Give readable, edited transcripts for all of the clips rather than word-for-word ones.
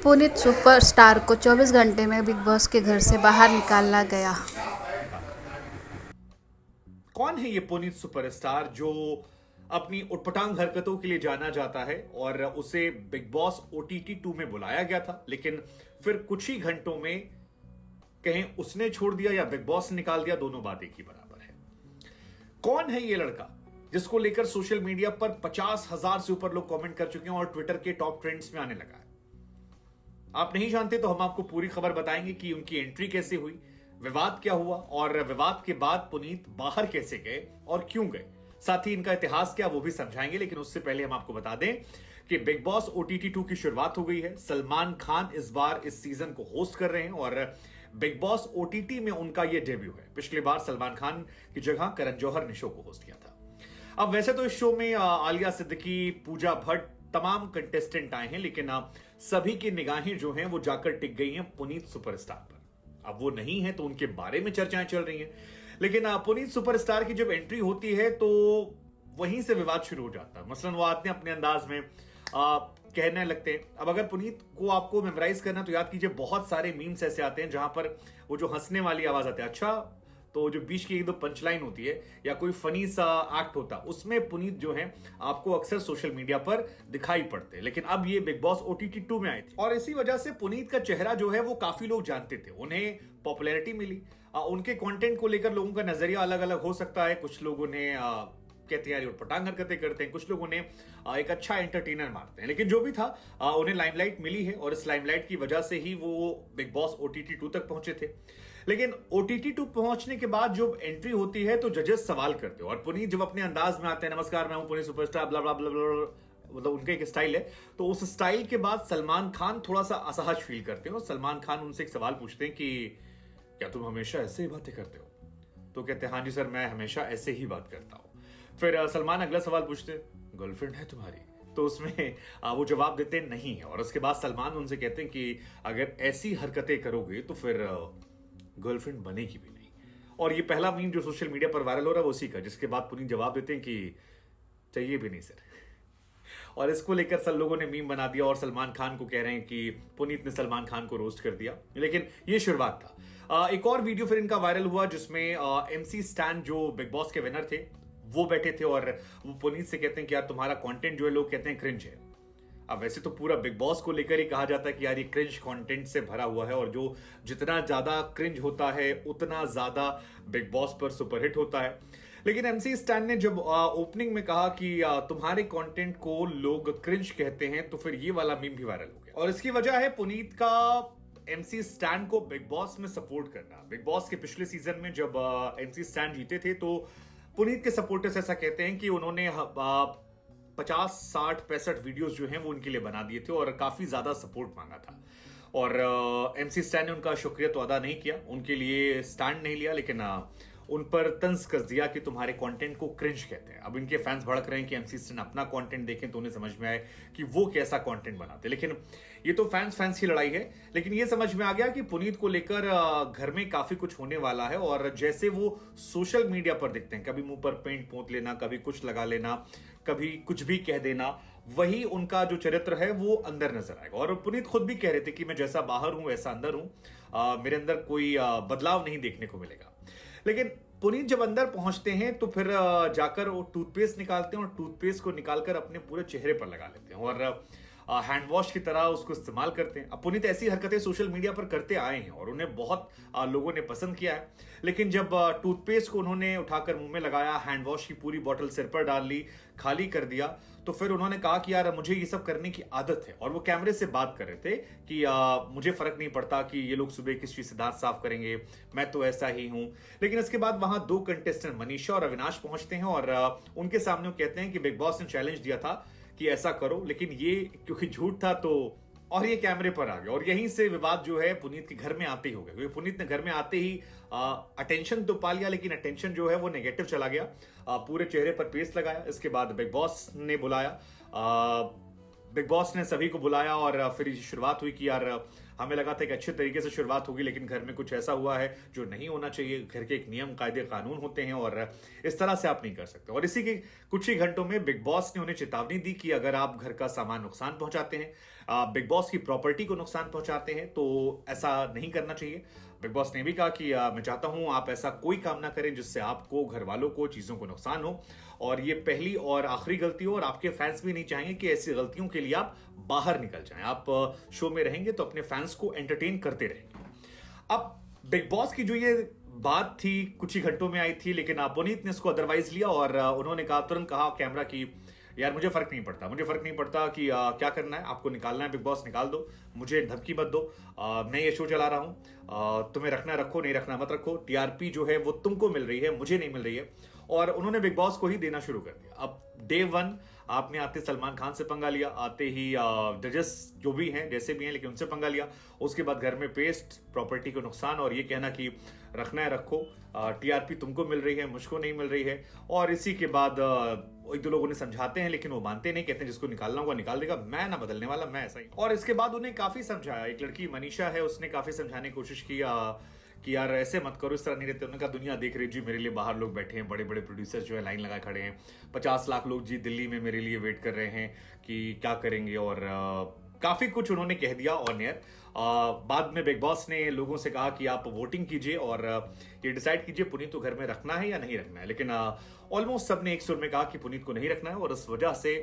Puneet superstar को 24 घंटे में बिग बॉस के घर से बाहर निकाला गया। कौन है ये पुनीत सुपरस्टार जो अपनी उटपटांग हरकतों के लिए जाना जाता है और उसे बिग बॉस ओटीटी 2 में बुलाया गया था, लेकिन फिर कुछ ही घंटों में कहीं उसने छोड़ दिया या बिग बॉस ने निकाल दिया, दोनों बात एक ही बराबर है। कौन है ये लड़का जिसको लेकर सोशल मीडिया पर 50,000 से ऊपर लोग कमेंट कर चुके हैं और ट्विटर के टॉप ट्रेंड्स में आने लगा है? आप नहीं जानते तो हम आपको पूरी खबर बताएंगे कि उनकी एंट्री कैसे हुई, विवाद क्या हुआ और विवाद के बाद पुनीत बाहर कैसे गए और क्यों गए। साथ ही इनका इतिहास क्या वो भी समझाएंगे, लेकिन उससे पहले हम आपको बता दें कि बिग बॉस ओटीटी 2 की शुरुआत हो गई है। सलमान खान इस बार इस सीजन को होस्ट कर रहे हैं और बिग बॉस ओटीटी में उनका यह डेब्यू है। पिछली बार सलमान खान की जगह करण जौहर ने शो को होस्ट किया था। अब वैसे तो इस शो में आलिया सिद्दीकी, पूजा भट्ट, तमाम कंटेस्टेंट आए हैं, लेकिन सभी की निगाहें जो हैं वो जाकर टिक गई हैं पुनीत सुपरस्टार पर। अब वो नहीं है तो उनके बारे में चर्चाएं चल रही हैं, लेकिन पुनीत सुपरस्टार की जब एंट्री होती है तो वहीं से विवाद शुरू हो जाता है। मसलन वो आते हैं अपने अंदाज में, कहने लगते हैं। अब अगर पुनीत को आपको मेमोराइज करना तो याद कीजिए, बहुत सारे मीम्स ऐसे आते हैं जहां पर वो जो हंसने वाली आवाज आती है, अच्छा, तो जो बीच की एक दो पंचलाइन होती है या कोई फनी सा एक्ट होता है, उसमें पुनीत जो है आपको अक्सर सोशल मीडिया पर दिखाई पड़ते हैं। लेकिन अब ये बिग बॉस ओटीटी 2 में आए थे और इसी वजह से पुनीत का चेहरा जो है वो काफी लोग जानते थे, उन्हें पॉपुलैरिटी मिली। उनके कंटेंट को लेकर लोगों का नजरिया अलग अलग हो सकता है। कुछ लोग उन्हें कहते हैं यार पटांग हरकतें करते हैं, कुछ लोग उन्हें एक अच्छा एंटरटेनर मारते हैं, लेकिन जो भी था उन्हें लाइमलाइट मिली है और इस लाइमलाइट की वजह से ही वो बिग बॉस ओटीटी 2 तक पहुंचे थे। लेकिन ओटीटी 2 पहुंचने के बाद जब एंट्री होती है तो जजेस सवाल करते हैं और पुनीत जब अपने अंदाज में आते हैं, नमस्कार मैं हूं पुनीत सुपरस्टार, ब्ला ब्ला ब्ला ब्ला, मतलब उनका एक स्टाइल है, तो उस स्टाइल के बाद सलमान खान थोड़ा सा असहज फील करते हैं और सलमान खान उनसे एक सवाल पूछते हैं कि क्या तुम हमेशा ऐसे ही बातें करते हो? तो कहते हैं हाँ जी सर, मैं हमेशा ऐसे ही बात करता हूं। फिर सलमान अगला सवाल पूछते हैं, गर्लफ्रेंड है तुम्हारी? तो उसमें वो जवाब देते नहीं है और उसके बाद सलमान उनसे कहते हैं कि अगर ऐसी हरकतें करोगे तो फिर गर्लफ्रेंड बनेगी भी नहीं। और ये पहला मीम जो सोशल मीडिया पर वायरल हो रहा है वो उसी का, जिसके बाद पुनीत जवाब देते हैं कि चाहिए भी नहीं सर। और इसको लेकर सब लोगों ने मीम बना दिया और सलमान खान को कह रहे हैं कि पुनीत ने सलमान खान को रोस्ट कर दिया, लेकिन ये शुरुआत था। एक और वीडियो फिर इनका वायरल हुआ जिसमें एमसी स्टैन जो बिग बॉस के विनर थे वो बैठे थे और वो पुनीत से कहते हैं कि यार तुम्हारा कंटेंट जो है लोग कहते हैं क्रिंज है। अब वैसे तो पूरा बिग बॉस को लेकर ही कहा जाता है कि यार ये क्रिंज कंटेंट से भरा हुआ है और जो जितना ज्यादा क्रिंज होता है उतना ज्यादा बिग बॉस पर सुपरहिट होता है। लेकिन एमसी स्टैन ने जब ओपनिंग में कहा कि तुम्हारे कंटेंट को लोग क्रिंज कहते हैं, तो फिर ये वाला मीम भी वायरल हो गया और इसकी वजह है पुनीत का एमसी स्टैन को बिग बॉस में सपोर्ट करना। बिग बॉस के पिछले सीजन में जब एमसी स्टैन जीते थे तो पुनीत के सपोर्टर्स ऐसा कहते हैं कि उन्होंने 50, 60, 65 वीडियोस जो हैं वो उनके लिए बना दिए थे और काफी ज्यादा सपोर्ट मांगा था और एमसी स्टैन ने उनका शुक्रिया तो अदा नहीं किया, उनके लिए स्टैंड नहीं लिया, लेकिन उन पर तंज कस दिया कि तुम्हारे कंटेंट को क्रिंज कहते हैं। अब इनके फैंस भड़क रहे हैं कि एमसी स्टैन अपना कंटेंट देखें तो उन्हें समझ में आए कि वो कैसा कंटेंट बनाते हैं। लेकिन ये तो फैंस की लड़ाई है, लेकिन ये समझ में आ गया कि पुनीत को लेकर घर में काफी कुछ होने वाला है और जैसे वो सोशल मीडिया पर दिखते हैं, कभी मुंह पर पेंट पोंत लेना, कभी कुछ लगा लेना, कभी कुछ भी कह देना, वही उनका जो चरित्र है वो अंदर नजर आएगा। और पुनीत खुद भी कह रहे थे कि मैं जैसा बाहर हूं वैसा अंदर हूं, मेरे अंदर कोई बदलाव नहीं देखने को मिलेगा। लेकिन पुनीत जब अंदर पहुंचते हैं तो फिर जाकर वो टूथपेस्ट निकालते हैं और टूथपेस्ट को निकालकर अपने पूरे चेहरे पर लगा लेते हैं और हैंड वॉश की तरह उसको इस्तेमाल करते हैं। अब पुनीत ऐसी हरकतें सोशल मीडिया पर करते आए हैं और उन्हें बहुत लोगों ने पसंद किया है, लेकिन जब टूथपेस्ट को उन्होंने उठाकर मुंह में लगाया, हैंड वॉश की पूरी बोतल सिर पर डाल ली, खाली कर दिया, तो फिर उन्होंने कहा कि यार मुझे ये सब करने की आदत है। और वो कैमरे से बात कर रहे थे कि मुझे फर्क नहीं पड़ता कि ये लोग सुबह किस चीज से दांत साफ करेंगे, मैं तो ऐसा ही हूं। लेकिन इसके बाद वहां दो कंटेस्टेंट मनीषा और अविनाश पहुंचते हैं और उनके सामने वो कहते हैं कि बिग बॉस ने चैलेंज दिया था कि ऐसा करो, लेकिन ये क्योंकि झूठ था तो और ये कैमरे पर आ गया और यहीं से विवाद जो है पुनीत के घर में आते ही हो गया, क्योंकि पुनीत ने घर में आते ही अटेंशन तो पा लिया, लेकिन अटेंशन जो है वो नेगेटिव चला गया। पूरे चेहरे पर पेस्ट लगाया, इसके बाद बिग बॉस ने बुलाया, बिग बॉस ने सभी को बुलाया और फिर शुरुआत हुई कि यार हमें लगा था कि अच्छे तरीके से शुरुआत होगी, लेकिन घर में कुछ ऐसा हुआ है जो नहीं होना चाहिए। घर के एक नियम कायदे कानून होते हैं और इस तरह से आप नहीं कर सकते। और इसी के कुछ ही घंटों में बिग बॉस ने उन्हें चेतावनी दी कि अगर आप घर का सामान नुकसान पहुंचाते हैं, बिग बॉस की प्रॉपर्टी को नुकसान पहुंचाते हैं, तो ऐसा नहीं करना चाहिए। बिग बॉस ने भी कहा कि मैं चाहता हूं आप ऐसा कोई काम ना करें जिससे आपको, घर वालों को, चीजों को नुकसान हो, और ये पहली और आखिरी गलती हो। और आपके फैंस भी नहीं चाहेंगे कि ऐसी गलतियों के लिए आप बाहर निकल जाएं। आप शो में रहेंगे तो अपने फैंस को एंटरटेन करते रहेंगे। अब बिग बॉस की जो ये बात थी कुछ ही घंटों में आई थी, लेकिन पुनीत ने इसको अदरवाइज लिया और उन्होंने कहा, तुरंत कहा कैमरा की, यार मुझे फर्क नहीं पड़ता, मुझे फर्क नहीं पड़ता कि क्या करना है, आपको निकालना है बिग बॉस निकाल दो, मुझे धमकी मत दो, मैं ये शो चला रहा हूं, तुम्हें रखना रखो, नहीं रखना मत रखो, टीआरपी जो है वो तुमको मिल रही है, मुझे नहीं मिल रही है। और उन्होंने बिग बॉस को ही देना शुरू कर दिया। अब डे 1 आपने आते सलमान खान से पंगा लिया, आते ही जजेस जो भी हैं जैसे भी हैं लेकिन उनसे पंगा लिया, उसके बाद घर में पेस्ट, प्रॉपर्टी को नुकसान, और ये कहना कि रखना है रखो, टीआरपी तुमको मिल रही है, मुझको नहीं मिल रही है। और इसी के बाद एक दो लोग उन्हें समझाते हैं लेकिन वो मानते नहीं, कहते हैं जिसको निकालना होगा निकाल देगा, मैं ना बदलने वाला, मैं ऐसा ही। और इसके बाद उन्हें काफी समझाया, एक लड़की मनीषा है, उसने काफी समझाने की कोशिश की कि यार ऐसे मत करो, इस तरह नहीं रहते। उन्होंने कहा दुनिया देख रही जी, मेरे लिए बाहर लोग बैठे हैं, बड़े बड़े प्रोड्यूसर्स जो है लाइन लगाए खड़े हैं, 50 लाख लोग जी दिल्ली में मेरे लिए वेट कर रहे हैं कि क्या करेंगे। और काफी कुछ उन्होंने कह दिया ऑन एयर। बाद में बिग बॉस ने लोगों से कहा कि आप वोटिंग कीजिए और ये डिसाइड कीजिए पुनीत को घर में रखना है या नहीं रखना है। लेकिन ऑलमोस्ट सबने एक सुर में कहा कि पुनीत को नहीं रखना है, और इस वजह से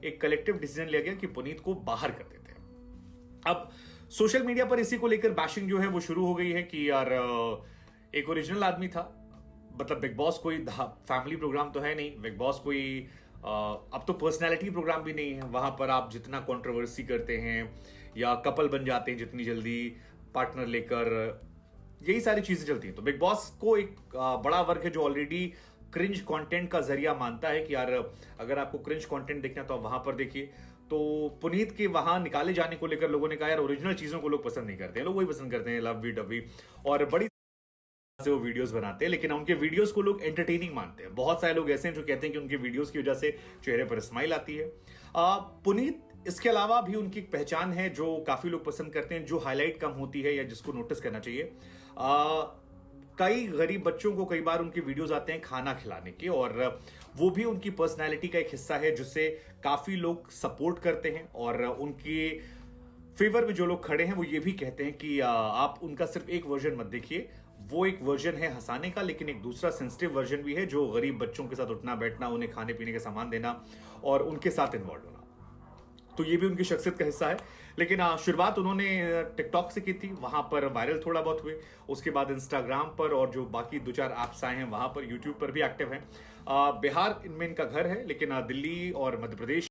एक कलेक्टिव डिसीजन लिया गया कि पुनीत को बाहर कर देते हैं। अब सोशल मीडिया पर इसी को लेकर बैशिंग जो है वो शुरू हो गई है कि यार एक ओरिजिनल आदमी था, मतलब बिग बॉस कोई फैमिली प्रोग्राम तो है नहीं, बिग बॉस कोई अब तो पर्सनालिटी प्रोग्राम भी नहीं है। वहां पर आप जितना कंट्रोवर्सी करते हैं या कपल बन जाते हैं जितनी जल्दी पार्टनर लेकर, यही सारी चीजें चलती हैं। तो बिग बॉस को एक बड़ा वर्ग है जो ऑलरेडी क्रिंज कंटेंट का जरिया मानता है कि यार अगर आपको क्रिंज कंटेंट देखना है तो आप वहां पर देखिए। तो पुनीत के वहां निकाले जाने को लेकर लोगों ने कहा यार ओरिजिनल चीजों को लोग पसंद नहीं करते हैं, लोग वही पसंद करते हैं लव वी डवी, और बड़ी से वो वीडियोस बनाते हैं, लेकिन उनके वीडियोस को लोग एंटरटेनिंग मानते हैं। बहुत सारे लोग ऐसे हैं जो कहते हैं कि उनके वीडियोस की वजह से चेहरे पर स्माइल आती है। पुनीत इसके अलावा भी उनकी एक पहचान है जो काफी लोग पसंद करते हैं, जो हाईलाइट कम होती है या जिसको नोटिस करना चाहिए। कई गरीब बच्चों को कई बार उनके वीडियोस आते हैं खाना खिलाने के, और वो भी उनकी पर्सनैलिटी का एक हिस्सा है जिससे काफी लोग सपोर्ट करते हैं। और उनके फेवर में जो लोग खड़े हैं वो ये भी कहते हैं कि आप उनका सिर्फ एक वर्जन मत देखिए, वो एक वर्जन है हंसाने का, लेकिन एक दूसरा सेंसिटिव वर्जन भी है जो गरीब बच्चों के साथ उठना बैठना, उन्हें खाने पीने का सामान देना और उनके साथ इन्वॉल्व होना, तो ये भी उनकी शख्सियत का हिस्सा है। लेकिन शुरुआत उन्होंने टिकटॉक से की थी, वहां पर वायरल थोड़ा बहुत हुए, उसके बाद इंस्टाग्राम पर और जो बाकी 2-4 ऐप्स आए हैं वहां पर, यूट्यूब पर भी एक्टिव हैं। बिहार इनमें इनका घर है, लेकिन दिल्ली और मध्य प्रदेश